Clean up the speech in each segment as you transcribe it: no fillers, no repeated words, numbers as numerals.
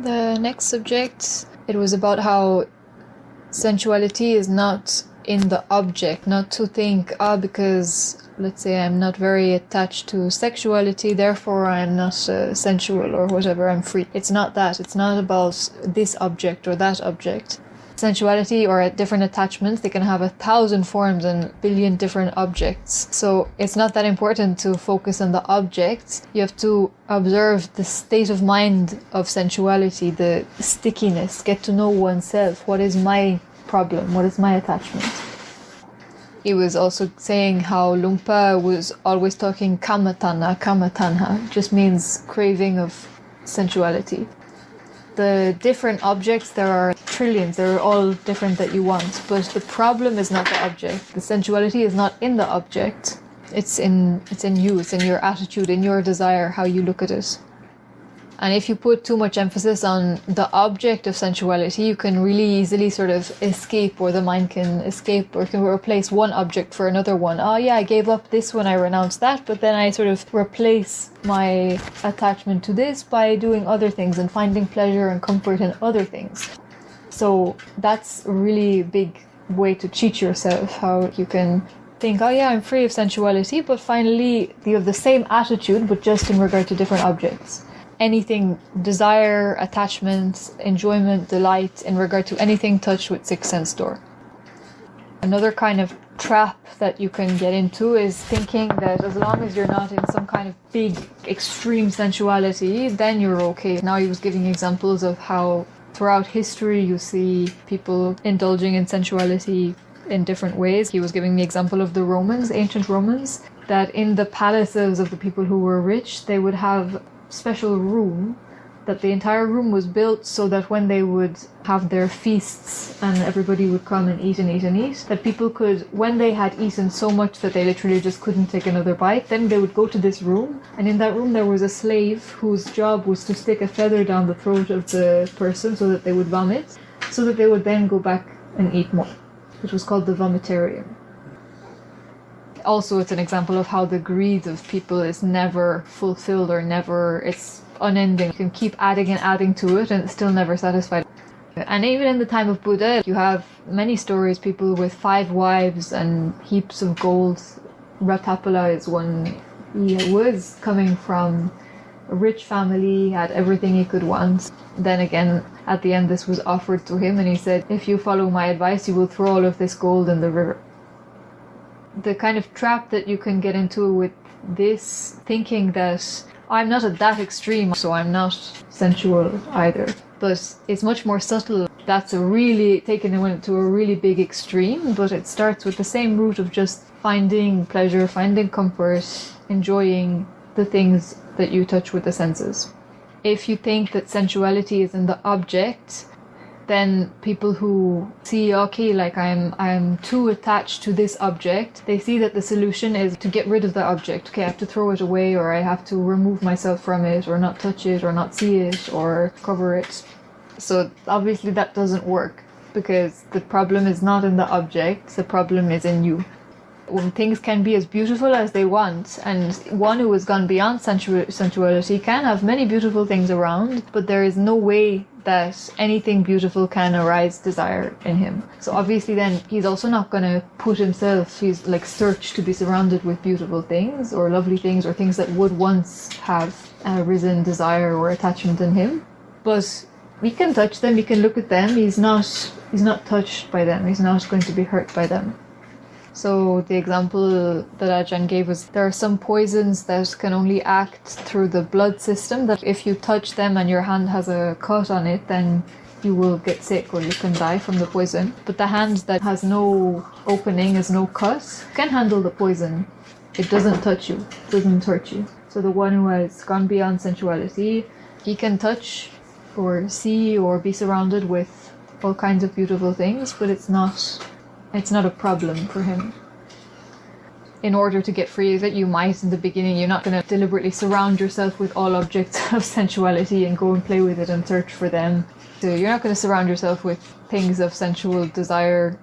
The next subject, it was about how sensuality is not in the object, not to think, because let's say I'm not very attached to sexuality, therefore I'm not sensual or whatever, I'm free. It's not that. It's not about this object or that object. Sensuality or different attachments, they can have 1,000 forms and billion different objects. So it's not that important to focus on the objects. You have to observe the state of mind of sensuality, the stickiness, get to know oneself. What is my problem? What is my attachment? He was also saying how Lumpa was always talking kamatana, kamatanha, just means craving of sensuality. The different objects, there are trillions, they're all different that you want, but the problem is not the object. The sensuality is not in the object, it's in you, it's in your attitude, in your desire, how you look at it. And if you put too much emphasis on the object of sensuality, you can really easily sort of escape, or the mind can escape, or can replace one object for another one. Oh yeah, I gave up this one, I renounced that, but then I sort of replace my attachment to this by doing other things and finding pleasure and comfort in other things. So that's a really big way to cheat yourself, how you can think, oh yeah, I'm free of sensuality, but finally you have the same attitude, but just in regard to different objects. Anything, desire, attachment, enjoyment, delight, in regard to anything touched with sixth sense door. Another kind of trap that you can get into is thinking that as long as you're not in some kind of big, extreme sensuality, then you're okay. Now he was giving examples of how throughout history you see people indulging in sensuality in different ways. He was giving the example of the Romans, ancient Romans, that in the palaces of the people who were rich, they would have special room, that the entire room was built so that when they would have their feasts and everybody would come and eat and eat and eat, that people could, when they had eaten so much that they literally just couldn't take another bite, then they would go to this room, and in that room there was a slave whose job was to stick a feather down the throat of the person so that they would vomit, so that they would then go back and eat more, which was called the vomitarium. Also, it's an example of how the greed of people is never fulfilled, or never, it's unending. You can keep adding and adding to it and it's still never satisfied. And even in the time of Buddha, you have many stories, people with 5 wives and heaps of gold. Ratapala is one. He was coming from a rich family, had everything he could want. Then again, at the end, this was offered to him and he said, if you follow my advice, you will throw all of this gold in the river. The kind of trap that you can get into with this, thinking that I'm not at that extreme, so I'm not sensual either. But it's much more subtle. That's a really, taken it to a really big extreme, but it starts with the same root of just finding pleasure, finding comfort, enjoying the things that you touch with the senses. If you think that sensuality is in the object, then people who see, okay, like I'm too attached to this object, they see that the solution is to get rid of the object. Okay, I have to throw it away, or I have to remove myself from it, or not touch it, or not see it, or cover it. So obviously that doesn't work, because the problem is not in the object, the problem is in you. When things can be as beautiful as they want, and one who has gone beyond sensuality can have many beautiful things around, but there is no way that anything beautiful can arise desire in him. So obviously then he's also not going to put himself, he's like search to be surrounded with beautiful things or lovely things or things that would once have arisen desire or attachment in him. But he can touch them, he can look at them, he's not touched by them, he's not going to be hurt by them. So the example that Ajahn gave was, there are some poisons that can only act through the blood system, that if you touch them and your hand has a cut on it, then you will get sick or you can die from the poison. But the hand that has no opening, has no cut, can handle the poison. It doesn't touch you, it doesn't hurt you. So the one who has gone beyond sensuality, he can touch or see or be surrounded with all kinds of beautiful things, but it's not a problem for him. In order to get free of it, you might in the beginning, you're not going to deliberately surround yourself with all objects of sensuality and go and play with it and search for them. So you're not going to surround yourself with things of sensual desire,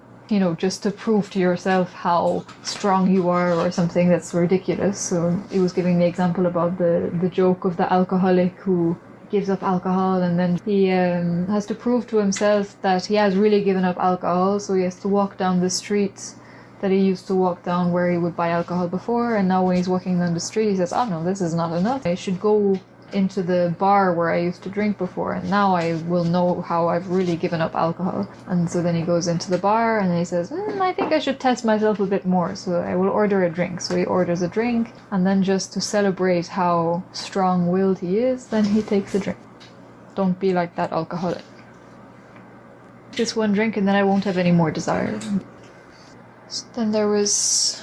just to prove to yourself how strong you are or something that's ridiculous. So he was giving the example about the joke of the alcoholic who gives up alcohol, and then he has to prove to himself that he has really given up alcohol, so he has to walk down the streets that he used to walk down where he would buy alcohol before, and now when he's walking down the street he says, oh no, this is not enough. I should go into the bar where I used to drink before, and now I will know how I've really given up alcohol. And so then he goes into the bar and he says, I think I should test myself a bit more, so I will order a drink. So he orders a drink, and then just to celebrate how strong-willed he is, then he takes a drink. Don't be like that alcoholic. This one drink and then I won't have any more desire. So then there was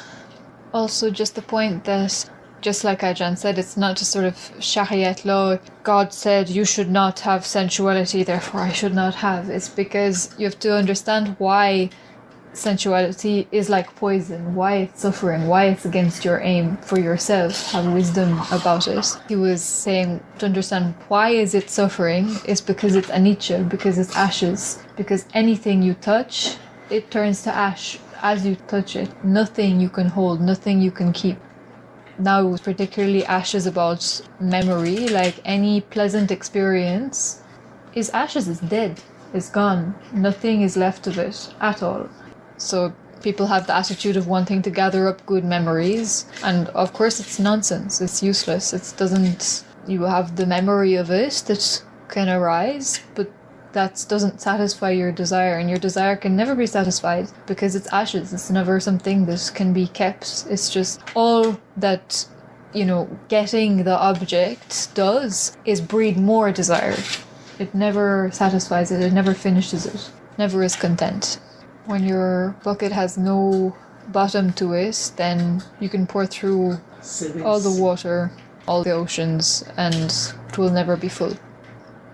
also just the point that, just like Ajahn said, it's not just sort of Shariat law. God said you should not have sensuality, therefore I should not have. It's because you have to understand why sensuality is like poison, why it's suffering, why it's against your aim for yourself. Have wisdom about it. He was saying to understand why is it suffering is because it's anicca, because it's ashes. Because anything you touch, it turns to ash as you touch it. Nothing you can hold, nothing you can keep. Now, particularly ashes about memory, like any pleasant experience is ashes, is dead, is gone. Nothing is left of it at all. So people have the attitude of wanting to gather up good memories, and of course it's nonsense, it's useless. It doesn't, you have the memory of it that can arise, but that doesn't satisfy your desire, and your desire can never be satisfied because it's ashes. It's never something that can be kept. It's just all that, getting the object does is breed more desire. It never satisfies it, it never finishes it, never is content. When your bucket has no bottom to it, then you can pour through all the water, all the oceans, and it will never be full.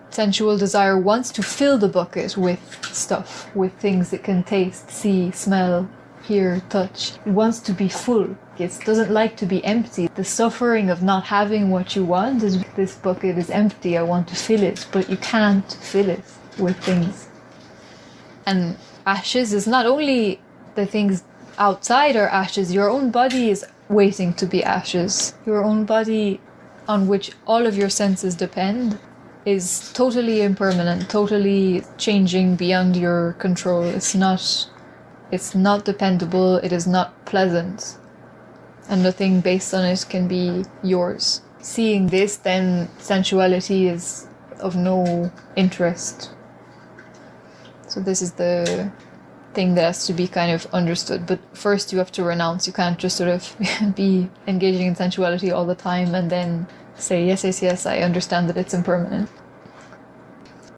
Sensual desire wants to fill the bucket with stuff, with things it can taste, see, smell, hear, touch. It wants to be full. It doesn't like to be empty. The suffering of not having what you want is, this bucket is empty, I want to fill it, but you can't fill it with things. And ashes is not only the things outside are ashes, your own body is waiting to be ashes. Your own body, on which all of your senses depend, is totally impermanent, totally changing beyond your control. It's not dependable, it is not pleasant, and nothing based on it can be yours. Seeing this, then sensuality is of no interest. So this is the thing that has to be kind of understood. But first you have to renounce. You can't just sort of be engaging in sensuality all the time and then say, yes, I understand that it's impermanent.